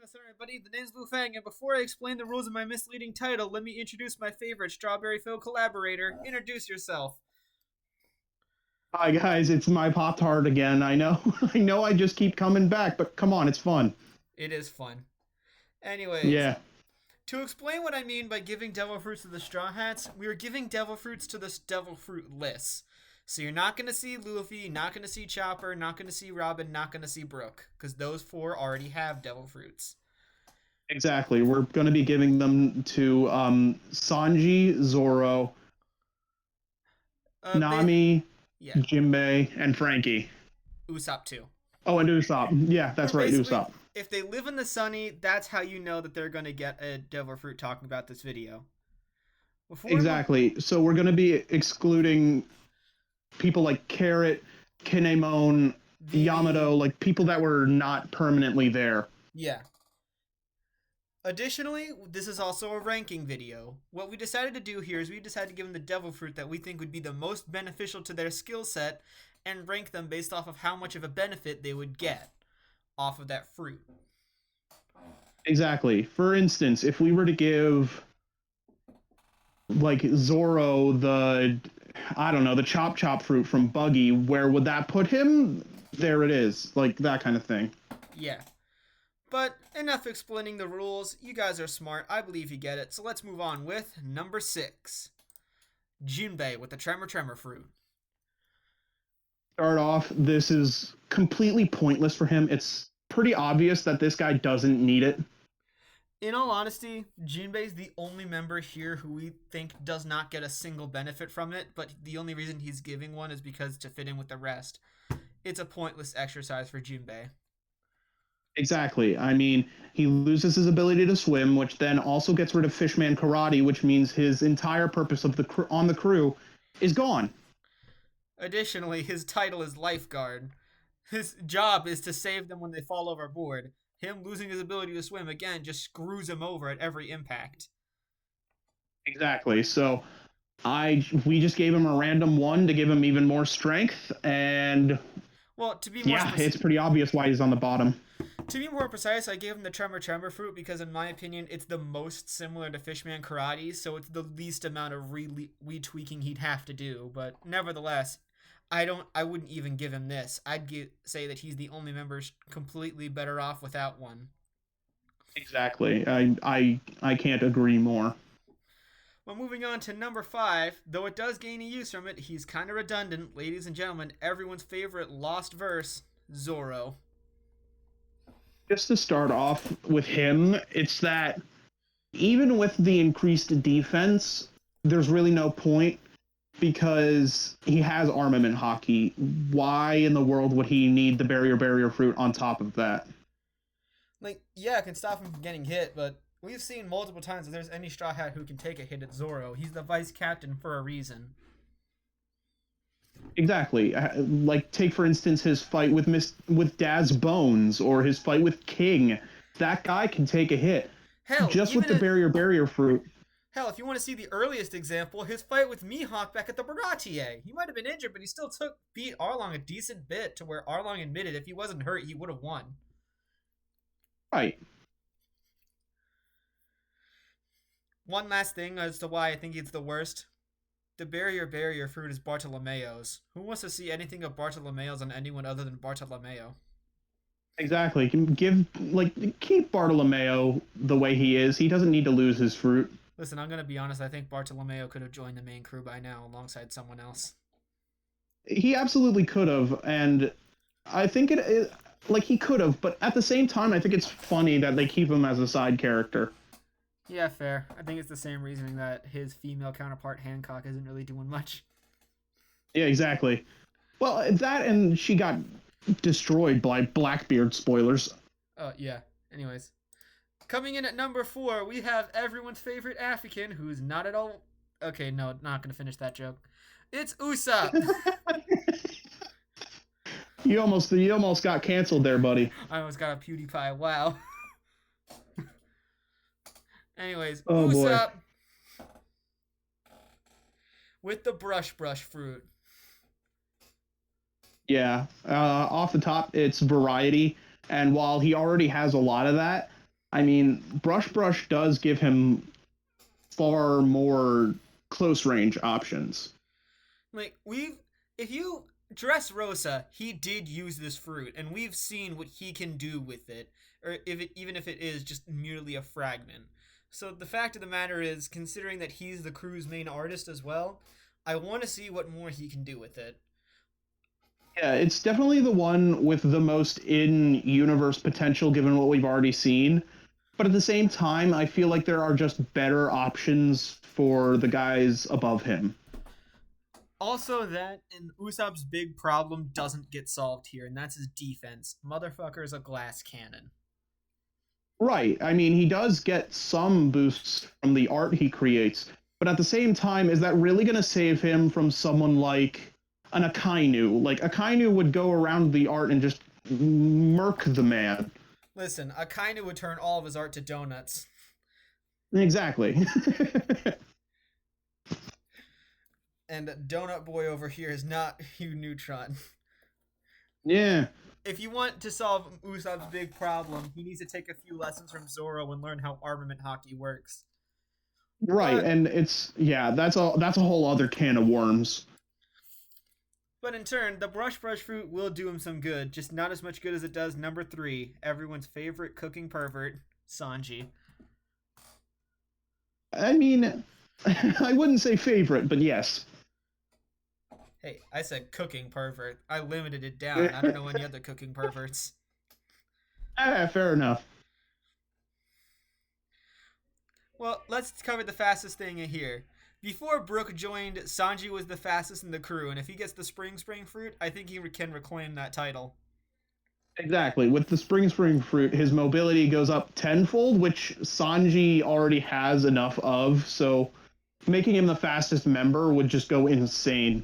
What's up, everybody? The name's Lu Fang, and before I explain the rules of my misleading title, let me introduce my favorite Strawberry Phil collaborator. Introduce yourself. Hi guys, it's my Pop Tart again. I know, I know, I just keep coming back, but come on, it's fun. It is fun. Anyways, Yeah, to explain what I mean by giving devil fruits to the Straw Hats, we are giving devil fruits to this devil fruit list. So you're not going to see Luffy, not going to see Chopper, not going to see Robin, not going to see Brook, because those four already have devil fruits. exactly. We're going to be giving them to Sanji, Zoro, They, Nami, yeah, Jinbei, and Frankie. Usopp too. Oh, and Usopp. Yeah, that's And right, basically, Usopp. if they live in the sunny, that's how you know that they're going to get a devil fruit talking about this video. Before we move, Exactly. So we're going to be excluding people like Carrot, Kinemon, Vivi, Yamato, like people that were not permanently there. yeah. Additionally, this is also a ranking video. What we decided to do here is we decided to give them the devil fruit that we think would be the most beneficial to their skill set and rank them based off of how much of a benefit they would get off of that fruit. Exactly. For instance, if we were to give like Zoro the I don't know, the chop chop fruit from Buggy, where would that put him? There it is. Like that kind of thing. Yeah. But enough explaining the rules. You guys are smart. I believe you get it. So let's move on with number 6. Jinbei with the Tremor fruit. Start off, this is completely pointless for him. It's pretty obvious that this guy doesn't need it. In all honesty, Jinbei's the only member here who we think does not get a single benefit from it, but the only reason he's giving one is because to fit in with the rest. It's a pointless exercise for Jinbei. Exactly. I mean, he loses his ability to swim, which then also gets rid of Fishman Karate, which means his entire purpose of on the crew is gone. Additionally, his title is lifeguard. His job is to save them when they fall overboard. Him losing his ability to swim again just screws him over at every impact. Exactly. So we just gave him a random one to give him even more strength, and Well, to be more yeah, it's pretty obvious why he's on the bottom. To be more precise, I gave him the Tremor fruit because, in my opinion, it's the most similar to Fishman Karate, so it's the least amount of retweaking he'd have to do. But nevertheless, I wouldn't even give him this. Say that he's the only member completely better off without one. Exactly. I can't agree more. Well, moving on to number 5, though it does gain a use from it, he's kind of redundant. Ladies and gentlemen, everyone's favorite lost verse, Zoro. Just to start off with him, it's that even with the increased defense, there's really no point because he has armament hockey. Why in the world would he need the barrier fruit on top of that? Like, yeah, it can stop him from getting hit, but we've seen multiple times if there's any Straw Hat who can take a hit at Zoro. He's the vice captain for a reason. Exactly. Like take for instance his fight with Daz Bones or his fight with King. That guy can take a hit Hell, just with the barrier fruit. Hell, if you want to see the earliest example, his fight with Mihawk back at the Baratie. He might have been injured, but he still beat Arlong a decent bit to where Arlong admitted if he wasn't hurt, he would have won. Right. One last thing as to why I think he's the worst. The barrier fruit is Bartolomeo's. Who wants to see anything of Bartolomeo's on anyone other than Bartolomeo? Exactly. Keep Bartolomeo the way he is. He doesn't need to lose his fruit. Listen, I'm gonna be honest. I think Bartolomeo could have joined the main crew by now alongside someone else. He absolutely could have, and I think he could have, but at the same time, I think it's funny that they keep him as a side character. Yeah, fair. I think it's the same reasoning that his female counterpart Hancock isn't really doing much. Yeah, exactly. Well, that and she got destroyed by Blackbeard, spoilers. Oh, yeah. Anyways. Coming in at number 4, we have everyone's favorite African, who's not at all... Okay, no, not going to finish that joke. It's Usopp! You almost got canceled there, buddy. I almost got a PewDiePie, wow. Anyways, oh, Usopp boy. With the brush fruit. Yeah, off the top, it's variety, and while he already has a lot of that, I mean, Brush Brush does give him far more close range options. Like if you Dressrosa, he did use this fruit, and we've seen what he can do with it, or even if it is just merely a fragment. So the fact of the matter is, considering that he's the crew's main artist as well, I want to see what more he can do with it. Yeah, it's definitely the one with the most in-universe potential given what we've already seen. But at the same time, I feel like there are just better options for the guys above him. Also, that and Usopp's big problem doesn't get solved here, and that's his defense. Motherfucker's a glass cannon. Right. I mean, he does get some boosts from the art he creates, but at the same time, is that really going to save him from someone like an Akainu? Like, Akainu would go around the art and just murk the man. Listen, Akainu would turn all of his art to donuts. Exactly. And Donut Boy over here is not Hugh Neutron. Yeah. If you want to solve Usopp's big problem, he needs to take a few lessons from Zoro and learn how armament hockey works. Right, and it's that's a whole other can of worms. But in turn, the brush fruit will do him some good, just not as much good as it does number 3, everyone's favorite cooking pervert, Sanji. I mean, I wouldn't say favorite, but yes. Hey, I said cooking pervert. I limited it down. I don't know any other cooking perverts. Fair enough. Well, let's cover the fastest thing in here. Before Brook joined, Sanji was the fastest in the crew, and if he gets the spring fruit, I think he can reclaim that title. Exactly. With the spring fruit, his mobility goes up tenfold, which Sanji already has enough of, so making him the fastest member would just go insane.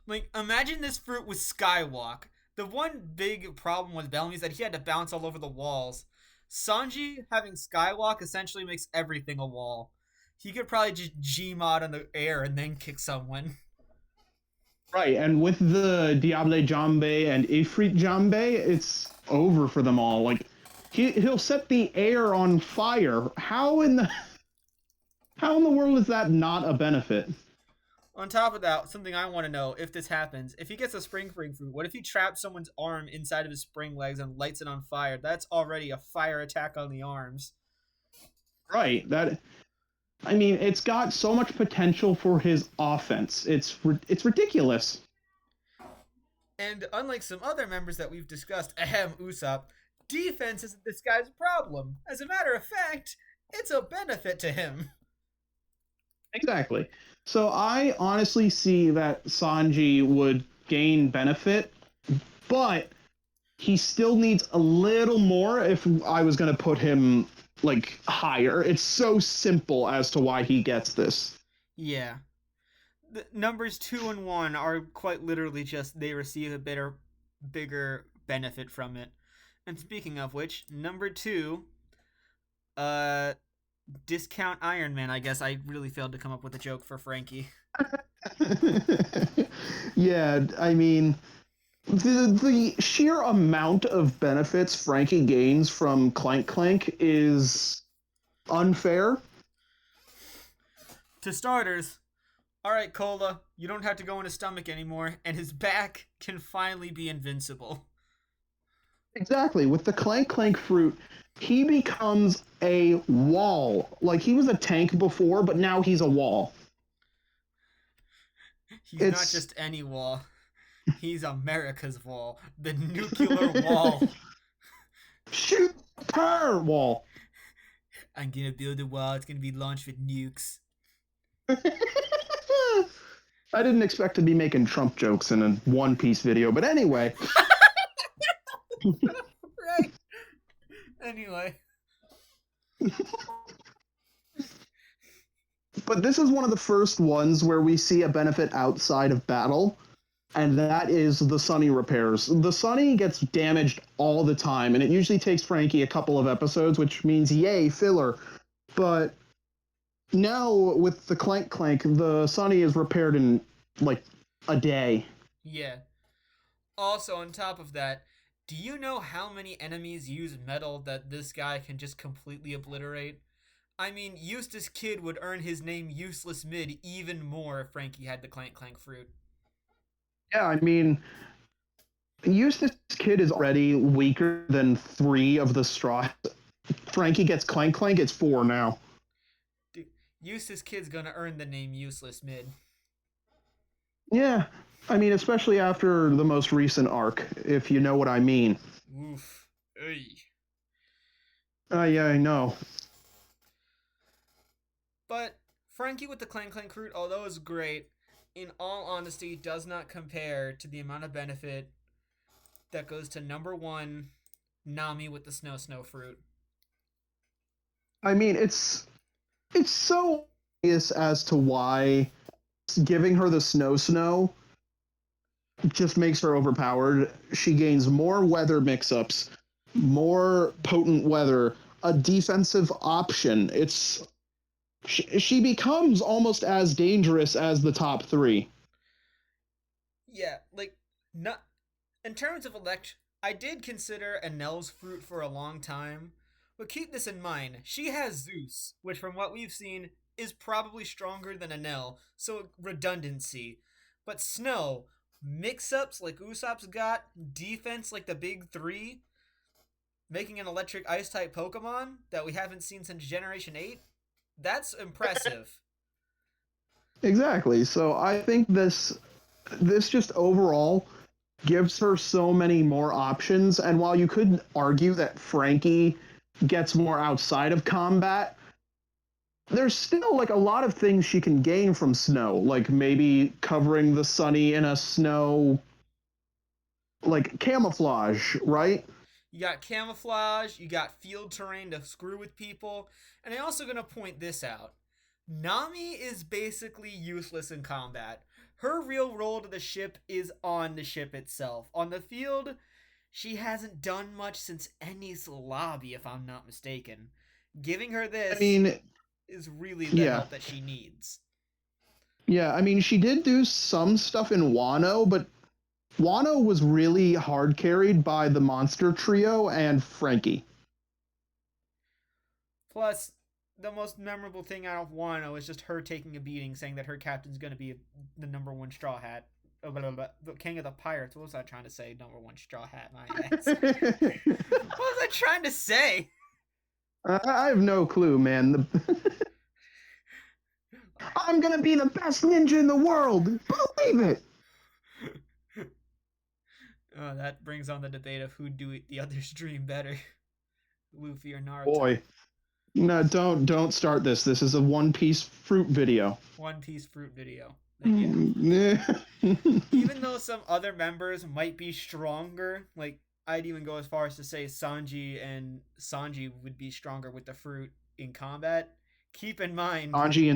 Like, imagine this fruit with Skywalk. The one big problem with Bellamy is that he had to bounce all over the walls. Sanji having Skywalk essentially makes everything a wall. He could probably just Gmod in the air and then kick someone. Right, and with the Diable Jambe and Ifrit Jambe, it's over for them all. Like, he'll set the air on fire. How in the world is that not a benefit? On top of that, something I want to know, if this happens, if he gets a spring fruit, what if he traps someone's arm inside of his spring legs and lights it on fire? That's already a fire attack on the arms. Right, I mean, it's got so much potential for his offense. It's ridiculous. And unlike some other members that we've discussed, Usopp, defense isn't this guy's problem. As a matter of fact, it's a benefit to him. Exactly. So I honestly see that Sanji would gain benefit, but he still needs a little more if I was going to put him like higher. It's so simple as to why he gets this. Yeah. The numbers 2 and 1 are quite literally just they receive a bigger benefit from it. And speaking of which, number 2, discount Iron Man. I guess I really failed to come up with a joke for Frankie. Yeah, I mean, the sheer amount of benefits Frankie gains from Clank Clank is unfair. To starters, alright, Cola, you don't have to go in his stomach anymore, and his back can finally be invincible. Exactly. With the Clank Clank fruit, he becomes a wall. Like, he was a tank before, but now he's a wall. He's not just any wall. He's America's wall. The nuclear wall. Shoot her wall. I'm gonna build a wall. It's gonna be launched with nukes. I didn't expect to be making Trump jokes in a One Piece video, but anyway. Right. Anyway. But this is one of the first ones where we see a benefit outside of battle, and that is the Sunny repairs. The Sunny gets damaged all the time, and it usually takes Frankie a couple of episodes, which means yay, filler. But now with the Clank Clank, the Sunny is repaired in like a day. Yeah. Also, on top of that, Do you know how many enemies use metal that this guy can just completely obliterate? I mean, Eustace Kid would earn his name Useless Mid even more if Frankie had the Clank Clank fruit. Yeah, I mean, Eustace Kid is already weaker than 3 of the straw. Frankie gets Clank Clank, it's 4 now. Dude, Eustace Kid's gonna earn the name Useless Mid. Yeah, I mean, especially after the most recent arc, if you know what I mean. Oof. Ey. Yeah, I know. But Frankie with the Clank Clank fruit, although it's great, in all honesty, does not compare to the amount of benefit that goes to number 1, Nami with the Snow Snow fruit. I mean, it's so obvious as to why giving her the Snow Snow just makes her overpowered. She gains more weather mix-ups, more potent weather, a defensive option. She becomes almost as dangerous as the top 3. Yeah, like, not in terms of I did consider Enel's fruit for a long time, but keep this in mind. She has Zeus, which from what we've seen is probably stronger than Enel, so redundancy. But Snow, mix-ups like Usopp's got, defense like the big 3, making an electric ice type Pokemon that we haven't seen since Generation 8, that's impressive. Exactly. So I think this just overall gives her so many more options. And while you could argue that Frankie gets more outside of combat, there's still like a lot of things she can gain from Snow, like maybe covering the Sunny in a snow, like camouflage, right? You got camouflage, you got field terrain to screw with people, and I'm also going to point this out. Nami is basically useless in combat. Her real role to the ship is on the ship itself. On the field, she hasn't done much since Enies Lobby, if I'm not mistaken. Giving her this is really the help that she needs. Yeah, I mean, she did do some stuff in Wano, but Wano was really hard carried by the Monster Trio and Frankie. Plus, the most memorable thing out of Wano is just her taking a beating, saying that her captain's going to be the number 1 Straw Hat. The King of the Pirates. What was I trying to say? Number 1 Straw Hat, my ass. What was I trying to say? I have no clue, man. I'm going to be the best ninja in the world. Believe it. Oh, that brings on the debate of who do the others dream better, Luffy or Naruto. Boy, no, don't start this. This is a One Piece fruit video. One Piece fruit video. Yeah. Even though some other members might be stronger, like I'd even go as far as to say Sanji and Sanji would be stronger with the fruit in combat. Keep in mind, Sanji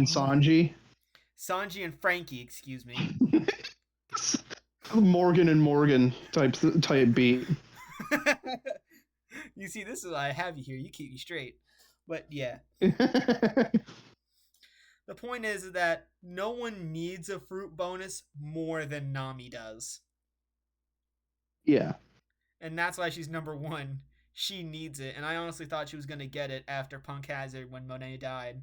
and Frankie, excuse me. Morgan and Morgan type beat. You see, this is why I have you here. You keep me straight. But yeah. The point is that no one needs a fruit bonus more than Nami does. Yeah. And that's why she's number 1. She needs it. And I honestly thought she was going to get it after Punk Hazard when Monet died.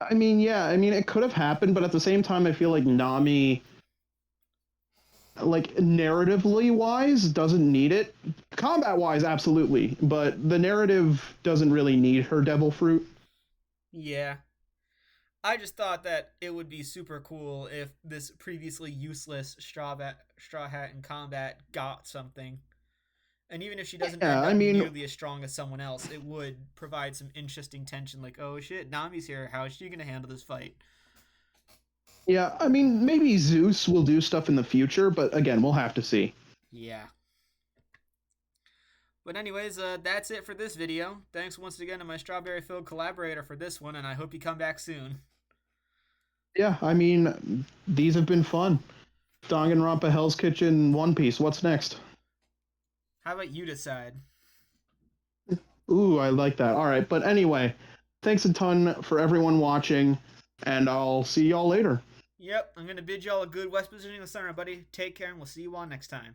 I mean, yeah. I mean, it could have happened, but at the same time, I feel like Nami, like, narratively wise, doesn't need it. Combat wise, absolutely. But the narrative doesn't really need her devil fruit. Yeah. I just thought that it would be super cool if this previously useless Straw Hat in combat got something. And even if she doesn't end up nearly as strong as someone else, it would provide some interesting tension. Like, oh shit, Nami's here. How is she going to handle this fight? Yeah, I mean, maybe Zeus will do stuff in the future, but again, we'll have to see. Yeah. But anyways, that's it for this video. Thanks once again to my strawberry-filled collaborator for this one, and I hope you come back soon. Yeah, I mean, these have been fun. Danganronpa, Hell's Kitchen, One Piece. What's next? How about you decide? Ooh, I like that. All right, but anyway, thanks a ton for everyone watching, and I'll see y'all later. Yep, I'm going to bid y'all a good West Virginia summer, buddy. Take care, and we'll see you all next time.